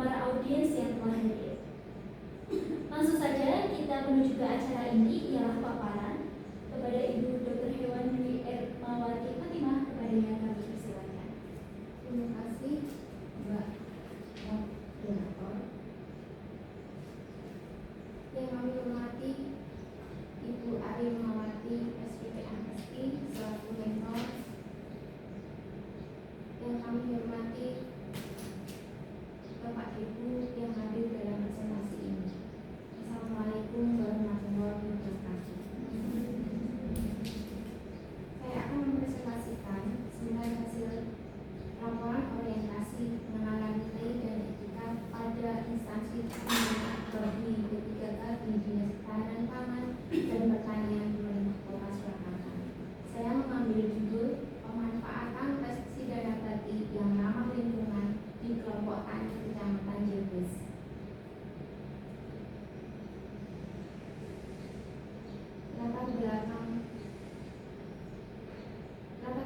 para audiens yang telah hadir. Langsung saja kita menuju ke acara ini, ialah paparan kepada Ibu Dr. Hewan Dwi Ermawati Fatimah. Kepadanya kami persilakan. Terima kasih Mbak Moderator. Yang kami hormati Ibu Arimawati SPPMSI selaku mentor. Yang kami hormati Bapak Ibu yang hadir dalam presentasi ini. Assalamualaikum warahmatullahi wabarakatuh. Saya akan mempresentasikan 9 hasil laporan orientasi pengenalan nilai dan etika pada instansi bagi P3K di Dinas Ketahanan Pangan dan Pertanian Pemerintah Kota Surakarta. Saya mengambil judul pemanfaatan pestisida nabati yang ramah lingkungan di kelompok tani Kecamatan Jebres. Latar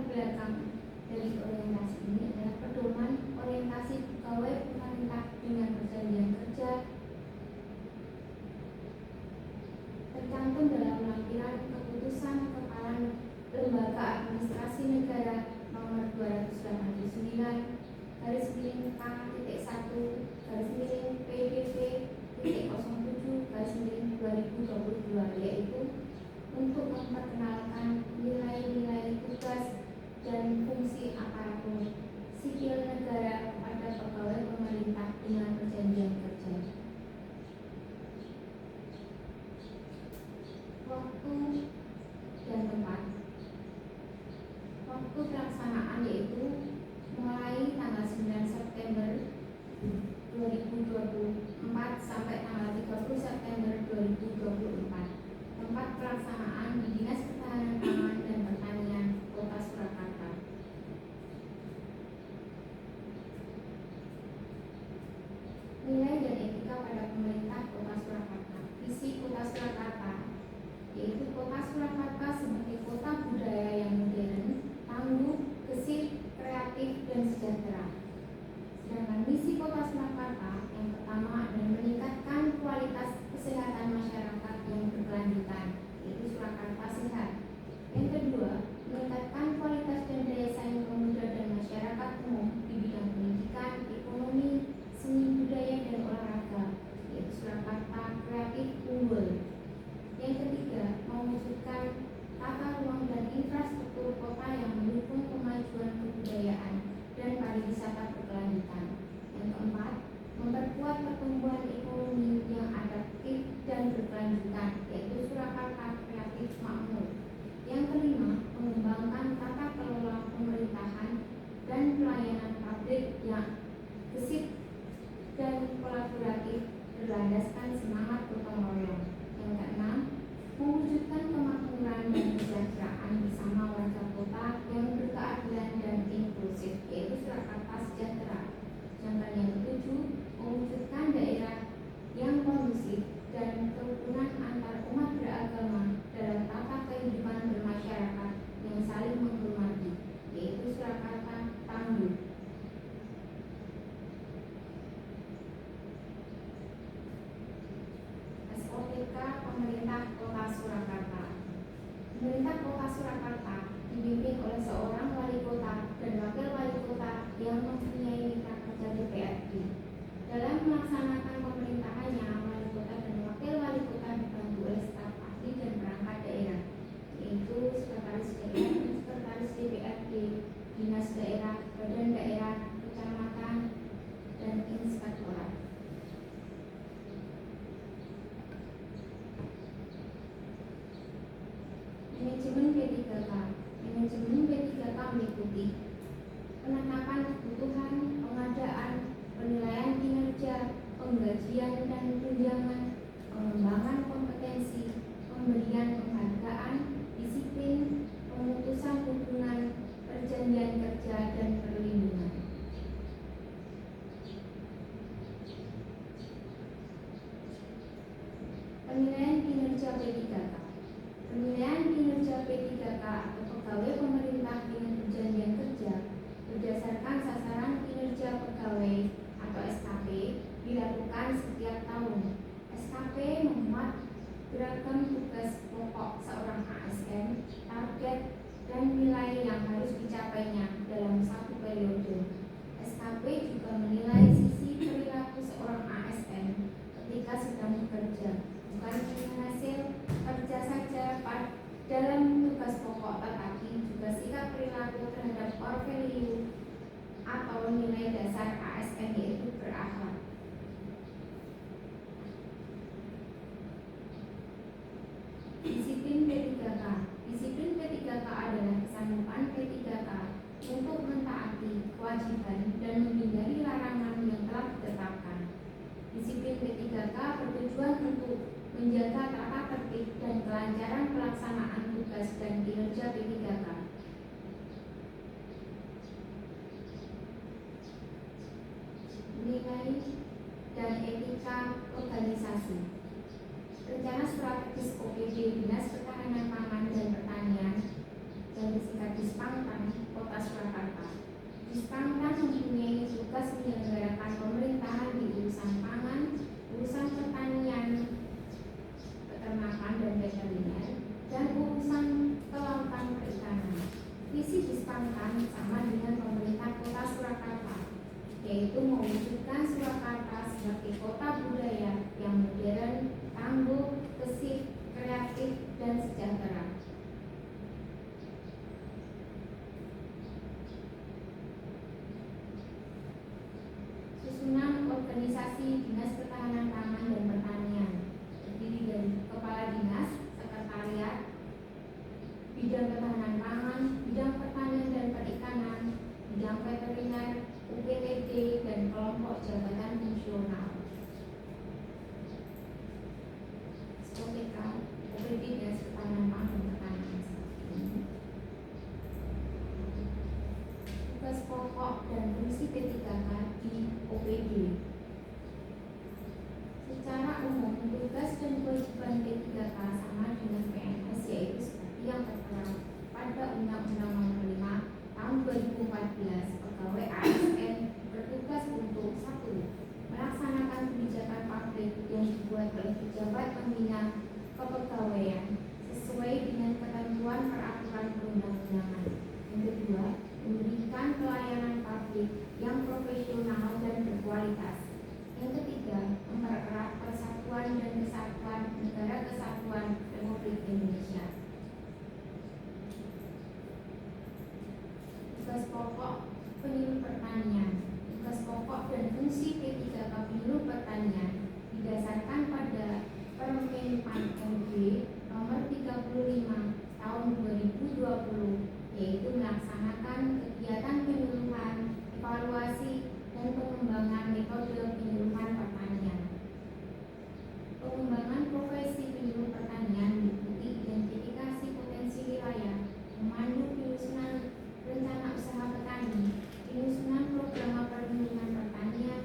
belakang dari orientasi ini adalah pedoman orientasi pegawai pemerintah dengan perjanjian kerja tercantum dalam lampiran keputusan Kepala Lembaga Administrasi Negara nomor 289 P/PDP.07/2022, yaitu untuk memperkenalkan nilai-nilai tugas dan fungsi aparatur sipil negara kepada pegawai pemerintah dengan perjanjian kerja. Waktu dan tempat. Waktu pelaksanaan yaitu mulai tanggal 9 September 2024 sampai tanggal 30 September 2024. Tempat pelaksanaan di Dinas Ketahanan Pangan dan Pertanian Kota Surakarta. Nilai dan etika pada pemerintah Kota Surakarta. Visi Kota Surakarta yaitu Kota Surakarta sebagai kota budaya yang modern, tangguh, gesit, kreatif, dan sejahtera. Sedangkan misi Kota Surakarta yang pertama adalah meningkatkan kualitas kesehatan masyarakat yang berkelanjutan, yaitu Surakarta Sehat. Yang kedua, meningkatkan kualitas dan daya saing pemuda dan masyarakat umum di bidang pendidikan, ekonomi, seni budaya, dan olahraga, yaitu Surakarta Kreatif Unggul. Yang ketiga, mewujudkan tata ruang dan infrastruktur kota yang mendukung kemajuan kebudayaan dan pariwisata berkelanjutan. Yang keempat, memperkuat pertumbuhan ekonomi yang adaptif dan berkelanjutan, yaitu Surakarta Kreatif Makmur. Yang kelima, mengembangkan tata kelola pemerintahan dan pelayanan publik yang gesit dan kolaboratif berlandaskan semangat gotong royong. Yang keenam, mewujudkan kemakmuran dan kesejahteraan bersama warga kota yang berkeadilan dan inklusif, yaitu Surakarta Sejahtera. Sedangkan yang ketujuh, mewujudkan daerah yang kondusif dan kerukunan antar umat beragama dalam tata kehidupan bermasyarakat yang saling menghormati, yaitu Surakarta Tangguh. SOTK Pemerintah Kota Surakarta. Pemerintah Kota Surakarta dipimpin oleh seorang wali kota dan wakil wali kota yang mempunyai mitra kerja DPRD. Dalam melaksanakan pemerintahannya, wali kota dan wakil wali kota dibantu oleh staf ahli dan perangkat daerah, yaitu sekretaris daerah dan sekretaris DPRD, dinas daerah, badan daerah, kecamatan, dan inspektorat. Manajemen P3K. Manajemen P3K meliputi penetapan kebutuhan, pengadaan, penilaian kinerja, penggajian dan tunjangan, pengembangan kompetensi, pemberian penghargaan, disiplin, pemutusan hubungan, perjanjian kerja, dan perlindungan. Penilaian kinerja P3K. Penilaian kinerja P3K atau pegawai pemerintah dengan perjanjian kerja berdasarkan sasaran kinerja pegawai atau SKP dan Etika Organisasi. Rencana Strategis OPD Dinas Ketahanan Pangan dan Pertanian yang disingkat Dispangpan Kota Surakarta. Dispangpan mempunyai tugas menyelenggarakan pemerintahan di urusan pangan, urusan pertanian, peternakan dan veteriner, dan urusan kelautan perikanan. Visi Dispangpan sama dengan pemerintah Kota Surakarta, yaitu mewujudkan Surakarta sebagai kota budaya yang modern, tangguh, gesit, kreatif, dan sejahtera. Susunan organisasi Dinas Ketahanan Pangan dan Pertanian terdiri dari Kepala Dinas, Sekretariat, Bidang Ketahanan Pangan, Bidang Pertanian dan Perikanan, Bidang Veteriner, UPTD, dan kelompok jabatan fungsional. OPK, OPD Dinas Ketahanan Pangan dan Pertanian. Tugas pokok dan fungsi P3K di OPD. Secara umum, tugas dan kewajiban P3K sama dengan PNS, yaitu seperti yang tertera pada Undang-Undang Nomor 5 Tahun 2014. Pegawai ASN bertugas untuk 1. Melaksanakan kebijakan publik yang dibuat oleh pejabat pembina kepegawaian sesuai dengan ketentuan peraturan perundang-undangan. Yang kedua, memberikan pelayanan publik yang profesional dan berkualitas. Yang ketiga, mempererat persatuan dan kesatuan Negara Kesatuan Republik Indonesia. Tugas pokok penyuluh pertanian. Tugas pokok dan fungsi P3K penyuluh pertanian didasarkan pada Permen PAN-RB Nomor 35 Tahun 2020, yaitu melaksanakan kegiatan penyuluhan, evaluasi, dan pengembangan metode penyuluhan pertanian. Pengembangan profesi penyuluh pertanian meliputi identifikasi potensi wilayah, memandu penyusunan rencana usaha petani, penyusunan program perlindungan pertanian,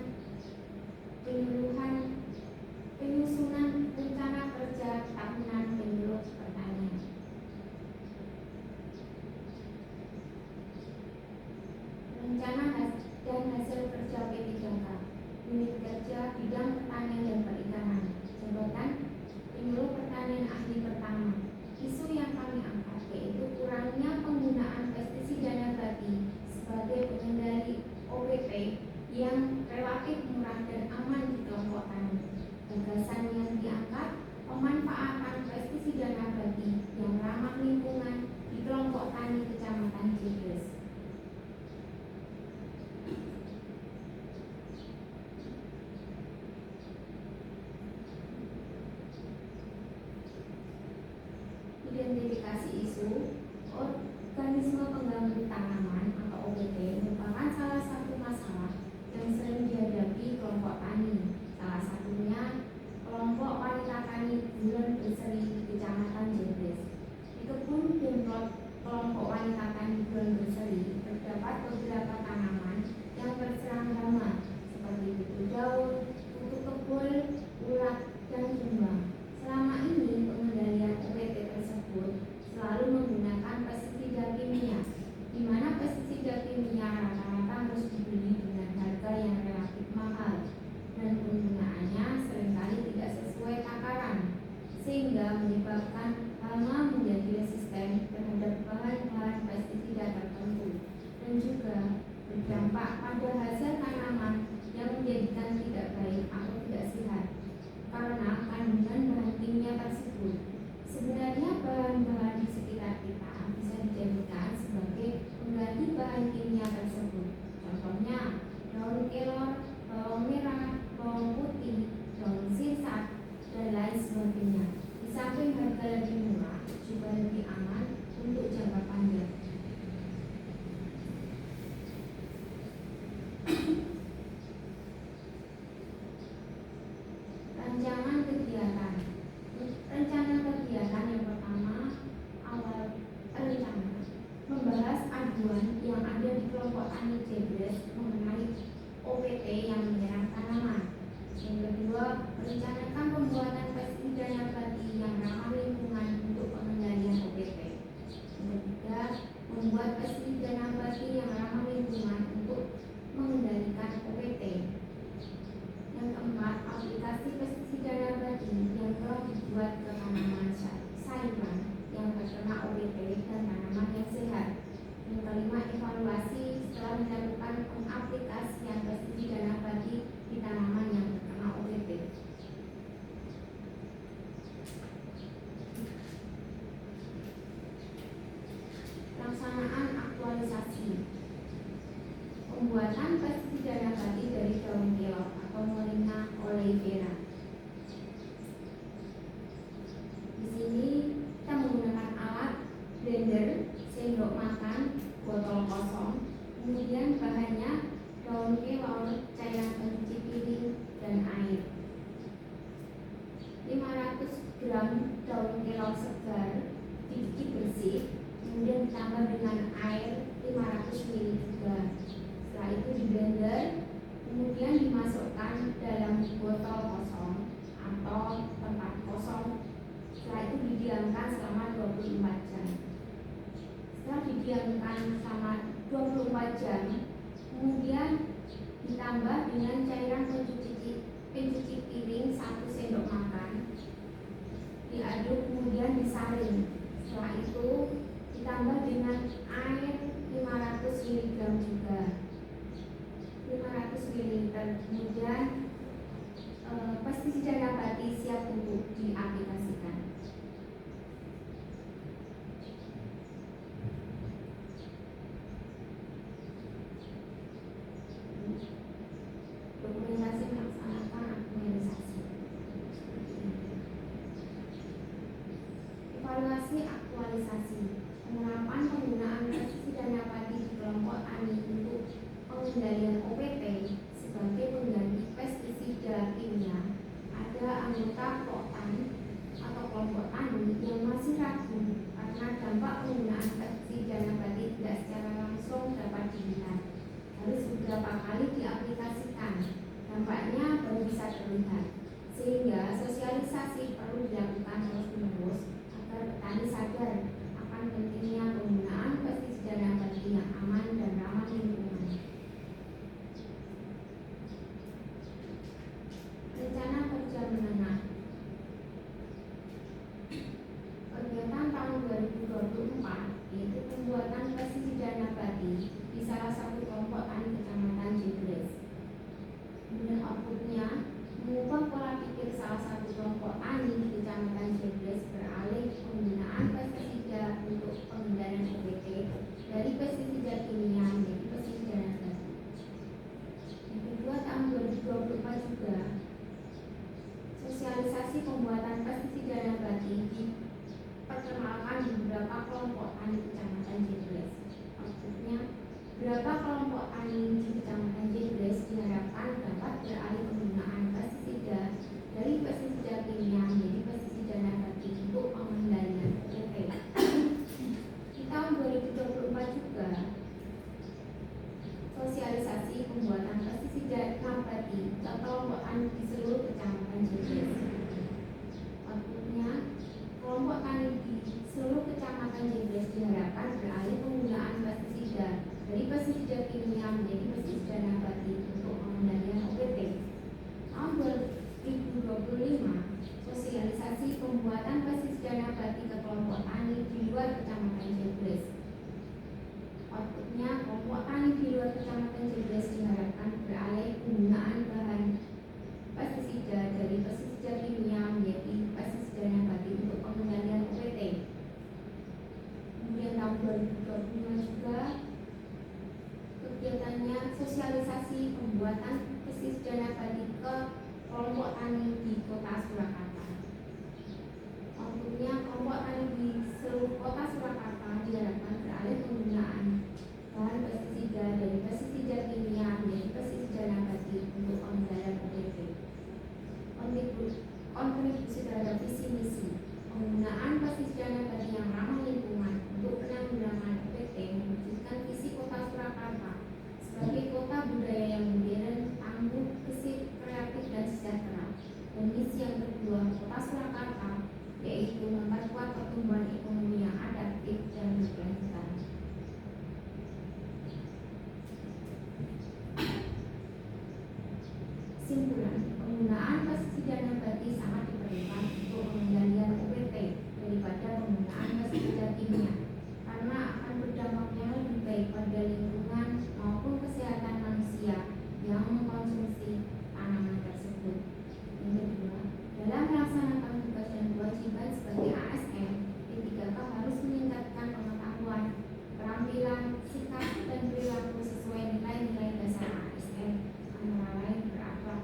penyusunan rencana kerja tahunan penyuluh pertanian. Rencana dan hasil kerja P3K, unit kerja bidang pertanian dan perikanan, jabatan penyuluh pertanian ahli pertama. Isu yang kami angkat yaitu kurangnya penggunaan pestisida nabati sebagai pengendali OPP yang relatif murah dan aman di kelompok tani. Gagasan yang diangkat pemanfaatan pestisida nabati yang ramah lingkungan di kelompok tani Kecamatan Jebres. Identifikasi isu organisme pengganggu tanaman atau OPT merupakan salah satu masalah yang sering dihadapi kelompok tani. Salah satunya kelompok wanita tani bulan berseri di Kecamatan Jebres. Di kebun demplot kelompok wanita tani bulan berseri terdapat beberapa tanaman yang terserang hama seperti kutu daun, kutu kebul, ulat, dan kumbang. Selama ini pengendalian OPT tersebut selalu menggunakan atau tempat kosong. Setelah itu didiamkan selama 24 jam. Setelah didiamkan selama 24 jam, kemudian ditambah dengan cairan pencuci piring 1 sendok makan, diaduk kemudian disaring. Setelah itu ditambah dengan air 500 mg juga, 500 ml. Kemudian pestisida nabati siap untuk diaplikasikan. Dokumentasi melaksanakan aktualisasi. Evaluasi aktualisasi penerapan penggunaan pestisida nabati di kelompok tani untuk pengendalian OPT sebagai pengganti pestisida kimia. Ada anggota POTAN atau kelompok tani yang masih ragu karena dampak penggunaan pestisida nabati tidak secara langsung dapat dilihat. Harus beberapa kali diaplikasikan, dampaknya baru bisa terlihat, sehingga sosialisasi perlu dilakukan terus-menerus agar petani sadar akan pentingnya penggunaan pestisida nabati yang aman dan ramah lingkungan. Rencana kerja menengah. Kegiatan tahun 2024 yaitu pembuatan pestisida nabati di salah satu kelompok tani Kecamatan Jebres. Kemudian outputnya mengubah pola pikir salah satu kelompok tani di Kecamatan Jebres beralih penggunaan pestisida untuk pengendalian OPT dari pestisida kimia menjadi pestisida nabati. Yang kedua, tahun 2024 juga sosialisasi pembuatan pestisida nabati diperkenalkan di beberapa kelompok tani Kecamatan Jebres. Maksudnya, beberapa kelompok tani di Kecamatan Jebres diharapkan dapat beralih penggunaan pestisida dari pestisida kimia menjadi pestisida nabati untuk pengendalian OPT. Di tahun 2024 juga sosialisasi pembuatan pestisida nabati ke kelompok tani di seluruh Kecamatan Jebres. Maksudnya, kelompok tani di seluruh Kecamatan Jebres diharapkan beralih penggunaan pestisida dari pestisida kimia menjadi pestisida nabati untuk pengendalian OPT. Tahun 2025, sosialisasi pembuatan pestisida nabati ke kelompok tani di luar Kecamatan Jebres. Outputnya, kelompok tani di luar Kecamatan Jebres diharapkan beralih penggunaan bahan pestisida dari pestisida kimia menjadi pestisida nabati untuk pengendalian OPT. Kemudian tahun 2025 juga kegiatannya sosialisasi pembuatan pestisida nabati ke kelompok tani di Kota Surakarta. Outputnya, kelompok tani di seluruh Kota Surakarta diharapkan beralih penggunaan bahan pestisida dari pestisida kimia menjadi pestisida nabati untuk pengendalian OPT. Kontribusi terhadap visi misi penggunaan pestisida nabati yang ramah lingkungan untuk penanggulangan OPT mewujudkan visi Kota Surakarta sebagai kota budaya yang modern, tangguh, gesit, kreatif, dan sejahtera. Dan misi yang kedua Kota Surakarta yaitu memperkuat pertumbuhan ekonomi yang adaptif dan berkelanjutan. Kesimpulan, penggunaan pestisida nabati sangat diperlukan untuk pengendalian OPT daripada penggunaan pestisida kimia karena akan berdampak yang lebih baik pada lingkungan maupun kesehatan manusia yang mengkonsumsi tanaman tersebut. Yang kedua, dalam melaksanakan tugas dan kewajiban sebagai ASN, P3K harus meningkatkan pengetahuan, keterampilan, sikap, dan perilaku sesuai nilai-nilai dasar ASN, antara lain berakhlak,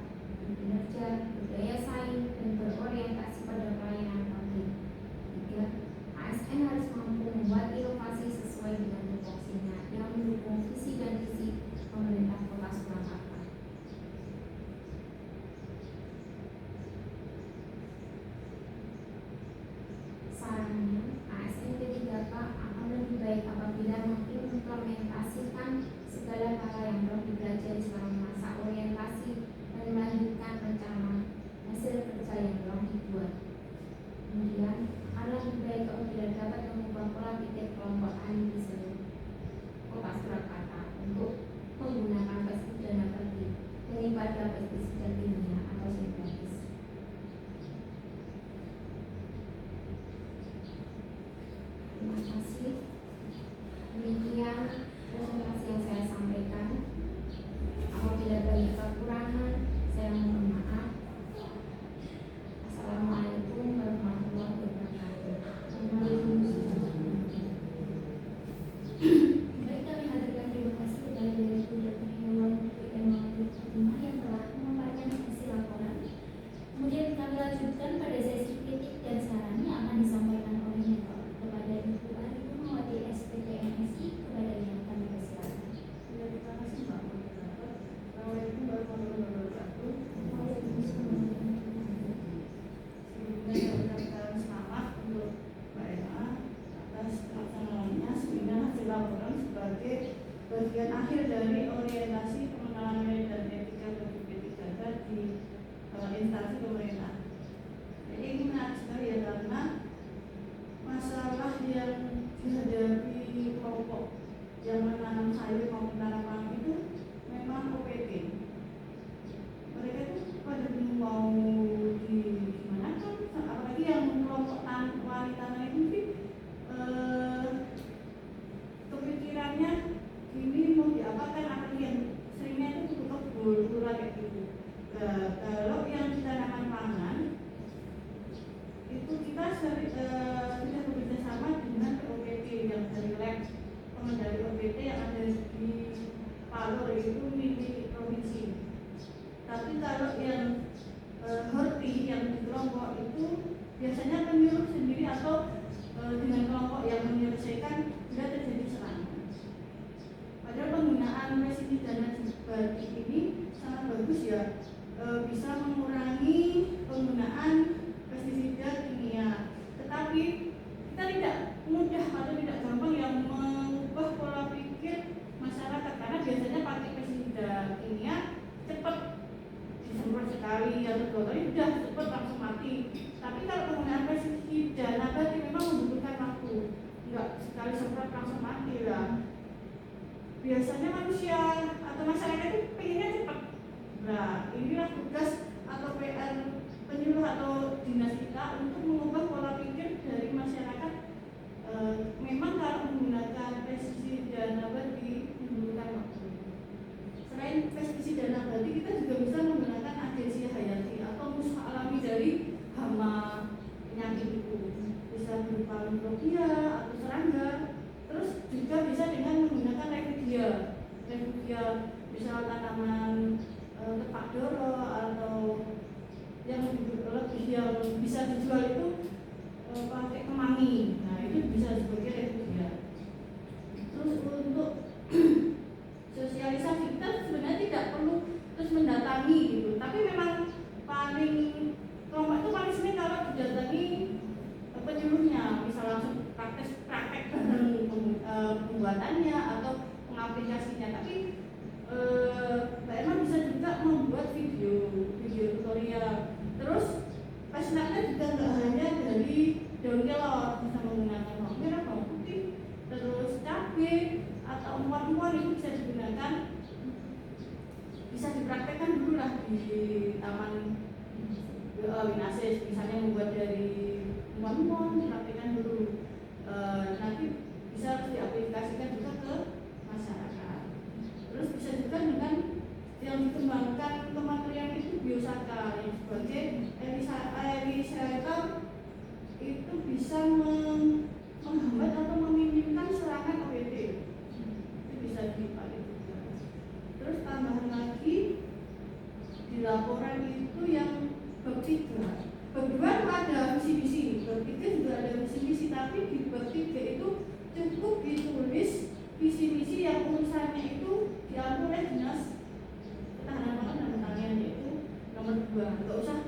instansi pemerintah. Jadi ini menarik sekali ya, karena masalah yang dihadapi kelompok yang menanam sayur maupun tanaman itu memang OPT. Mereka itu pada bingung mau di gimana kan, apalagi yang kelompok wanita itu sih kepikirannya ini mau diapakan, apalagi yang seringnya itu kebul kayak gitu. Kalau yang di tanaman pangan itu kita sudah bekerja sama dengan OPT yang dari lab pengendali OPT yang ada di Palu, itu milik provinsi. Tapi kalau yang horti yang di kelompok itu biasanya penyuluh sendiri atau dengan kelompok yang menyelesaikan bila terjadi serangan. Padahal penggunaan pestisida batik ini sangat bagus ya, bisa mengurangi penggunaan pestisida kimia. Tetapi kita tidak mudah atau tidak gampang yang mengubah pola pikir masyarakat, karena biasanya pakai pestisida kimia cepat disemprot sekali atau 2 kali sudah cepat langsung mati. Tapi kalau penggunaan pestisida nabati memang membutuhkan waktu, enggak sekali semprot langsung mati lah. Biasanya manusia atau masyarakat itu pengennya cepat. Nah, inilah tugas atau PR penyuluh atau dinas kita untuk mengubah pola pikir dari masyarakat. Memang kalau menggunakan pestisida nabati membutuhkan waktu. Selain pestisida nabati, kita juga bisa menggunakan agensi hayati atau musuh alami dari hama penyakit itu. Bisa berupa mikrobia atau serangga. Terus juga bisa dengan menggunakan refugia, misal tanaman tepak doro atau yang lebih yang bisa dijual itu pakai kemangi. Nah, itu bisa sebagai refugia. Terus untuk sosialisasi kita sebenarnya tidak perlu terus mendatangi gitu, tapi memang paling kelompok itu paling sering kalau didatangi penyuluhnya, bisa langsung praktek bareng pembuatannya atau pengaplikasinya. Tapi Mbak Emma bisa juga membuat video tutorial. Terus passionnya juga nggak hanya dari daun kelor, bisa menggunakan bawang merah, bawang putih, terus cabai atau muat-muat itu bisa digunakan, bisa dipraktekkan dulu lah di taman Winasis, misalnya membuat dari muat-muat, dipraktekkan dulu. Nanti bisa diaplikasikan juga ke masyarakat. Terus bisa juga dengan yang dikembangkan kementerian itu biosaka yang sebagai erishator itu bisa menghambat atau meminimkan serangan OPT. Itu bisa dipakai juga. Terus tambahan lagi di laporan itu yang bab 3. Bab 2 itu ada visi-misi, bab 3 juga ada visi-misi, tapi di bab 3 itu cukup ditulis visi-misi yang urusannya itu diatur oleh Dinas Ketahanan Pangan dan Pertanian, yaitu nomor 2. Enggak usah